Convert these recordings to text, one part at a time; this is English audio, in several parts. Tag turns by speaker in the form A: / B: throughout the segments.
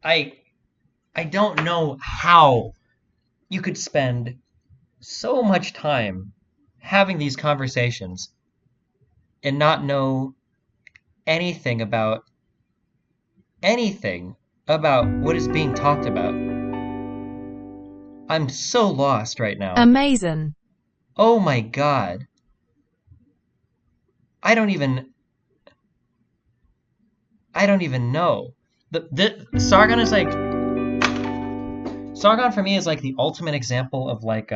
A: I I don't know how you could spend so much time having these conversations and not know anything about anything about what is being talked about. I'm so lost right now.
B: Amazing.
A: Oh my god. I don't even I don't even know. The Sargon is like Sargon for me is like the ultimate example of like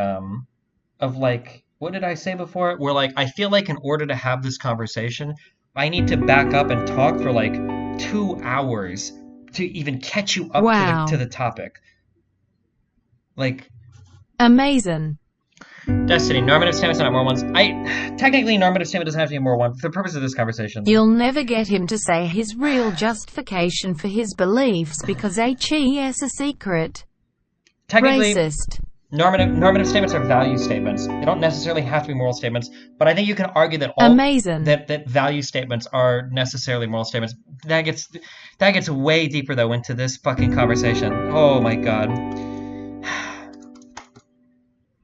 A: what did I say before? Where like I feel like in order to have this conversation, I need to back up and talk for like 2 hours to even catch you up to the
B: Wow.
A: topic. Like
B: Amazing.
A: Destiny, normative statements are not more ones. I technically normative statement doesn't have to be more one for the purpose of this conversation.
B: You'll never get him to say his real justification for his beliefs because HES a secret.
A: Technically,
B: Racist.
A: normative statements are value statements. They don't necessarily have to be moral statements, but I think you can argue that
B: Amazing.
A: that value statements are necessarily moral statements. That gets way deeper though into this fucking conversation. Oh my god.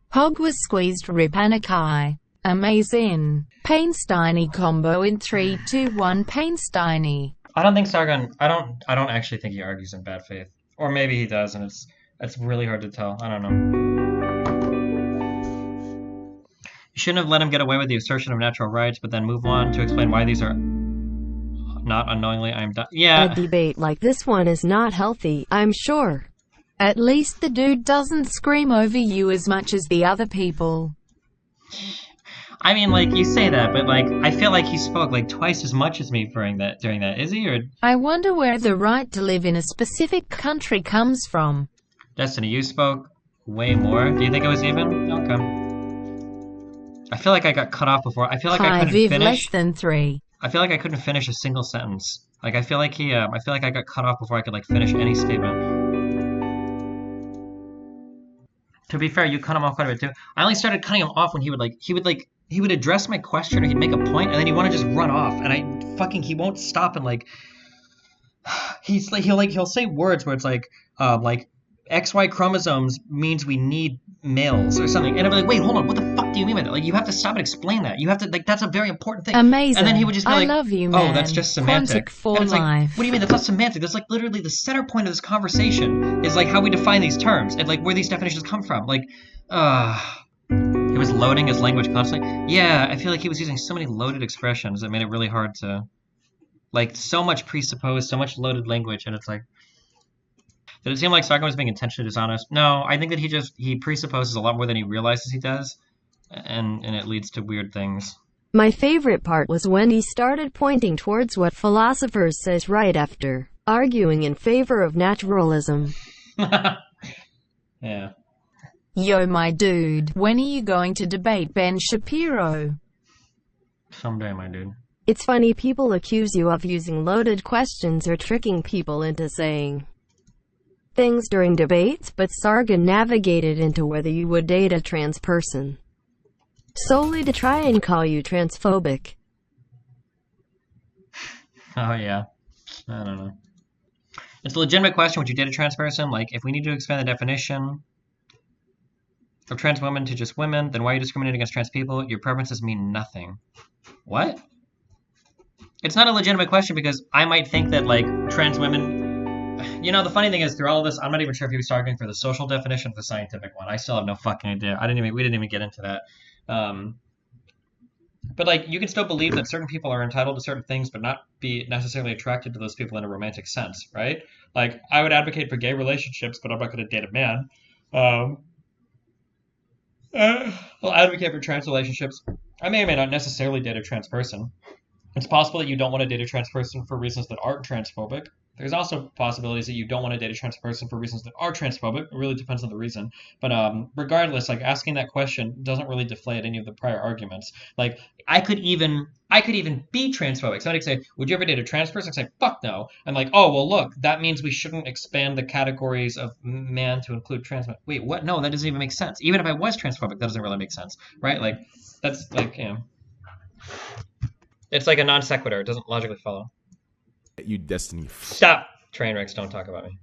B: Hog was squeezed rip Anakai. Amazing. Painsteiny combo in 3, 2, 1 Painsteiny.
A: I don't think Sargon. I don't actually think he argues in bad faith, or maybe he does, and it's really hard to tell. I don't know. You shouldn't have let him get away with the assertion of natural rights, but then move on to explain why these are not unknowingly. I'm done. Yeah.
C: A debate like this one is not healthy, I'm sure.
B: At least the dude doesn't scream over you as much as the other people.
A: I mean, like you say that, but like I feel like he spoke like twice as much as me during that. Is he or
B: I wonder where the right to live in a specific country comes from.
A: Destiny? You spoke way more. Do you think it was even? Okay. I feel like I got cut off before. I feel like I
B: Hi,
A: couldn't
B: Viv,
A: finish.
B: less than 3.
A: I feel like I couldn't finish a single sentence. Like I feel like I feel like I got cut off before I could like finish any statement. To be fair, you cut him off quite a bit too. I only started cutting him off when he would address my question or he'd make a point and then he'd want to just run off and he won't stop and like he'll say words where it's like XY chromosomes means we need males or something. And I'm like, wait, hold on, what the fuck do you mean by that? Like you have to stop and explain that. You have to like that's a very important thing.
B: Amazing.
A: And then he would just be
B: I
A: like,
B: love you, man.
A: oh, that's just semantic.
B: Quantic for
A: and it's
B: life.
A: like, what do you mean that's not semantic? That's like literally the center point of this conversation is like how we define these terms and like where these definitions come from. Like, he was loading his language constantly. Yeah, I feel like he was using so many loaded expressions that made it really hard to like so much presupposed, so much loaded language, and it's like did it seem like Sargon was being intentionally dishonest? No, I think that he presupposes a lot more than he realizes he does, and it leads to weird things.
C: My favorite part was when he started pointing towards what philosophers says right after arguing in favor of naturalism.
A: Yeah.
B: Yo, my dude, when are you going to debate Ben Shapiro?
A: Someday, my dude.
C: It's funny people accuse you of using loaded questions or tricking people into saying things during debates, but Sargon navigated into whether you would date a trans person solely to try and call you transphobic.
A: Oh yeah. I don't know. It's a legitimate question. Would you date a trans person? Like, if we need to expand the definition of trans women to just women, then why are you discriminating against trans people? Your preferences mean nothing. What? It's not a legitimate question because I might think that like trans women. You know, the funny thing is, through all of this, I'm not even sure if he was arguing for the social definition or the scientific one. I still have no fucking idea. We didn't even get into that. But like, you can still believe that certain people are entitled to certain things, but not be necessarily attracted to those people in a romantic sense, right? Like, I would advocate for gay relationships, but I'm not going to date a man. I'll advocate for trans relationships. I may or may not necessarily date a trans person. It's possible that you don't want to date a trans person for reasons that aren't transphobic. There's also possibilities that you don't want to date a trans person for reasons that are transphobic. It really depends on the reason. But regardless, like asking that question doesn't really deflate any of the prior arguments. Like I could even be transphobic. Somebody could say, "Would you ever date a trans person?" I say, "Fuck no." And like, "Oh well, look, that means we shouldn't expand the categories of man to include trans." Wait, what? No, that doesn't even make sense. Even if I was transphobic, that doesn't really make sense, right? Like that's like it's like a non sequitur. It doesn't logically follow.
D: You Destiny.
A: Stop. Train wrecks don't talk about me.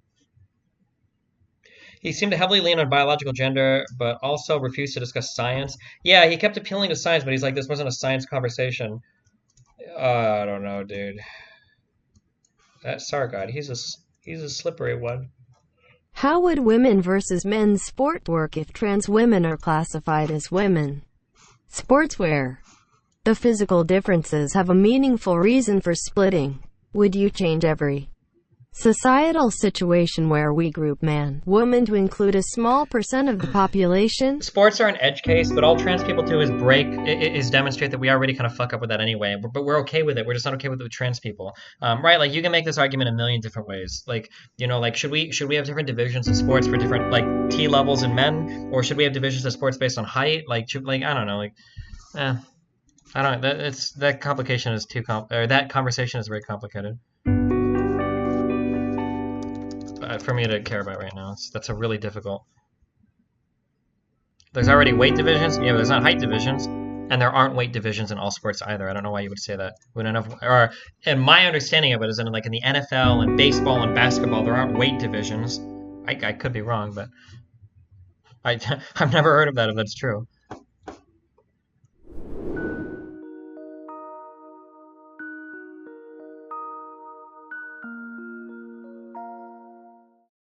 A: He seemed to heavily lean on biological gender, but also refused to discuss science. Yeah, he kept appealing to science, but he's like, this wasn't a science conversation. I don't know, dude. That Sargon, he's a slippery one.
C: How would women versus men's sport work if trans women are classified as women? Sportswear. The physical differences have a meaningful reason for splitting. Would you change every societal situation where we group man, woman to include a small percent of the population?
A: Sports are an edge case, but all trans people do is demonstrate that we already kind of fuck up with that anyway. But we're okay with it. We're just not okay with it with trans people, right? Like you can make this argument a million different ways. Like like should we have different divisions of sports for different like T levels in men, or should we have divisions of sports based on height? Like I don't know, I don't. That complication is that conversation is very complicated for me to care about right now. That's a really difficult. There's already weight divisions. Yeah, but there's not height divisions, and there aren't weight divisions in all sports either. I don't know why you would say that. We don't have, or and my understanding of it is in like in the NFL and baseball and basketball, there aren't weight divisions. I could be wrong, but I've never heard of that if that's true.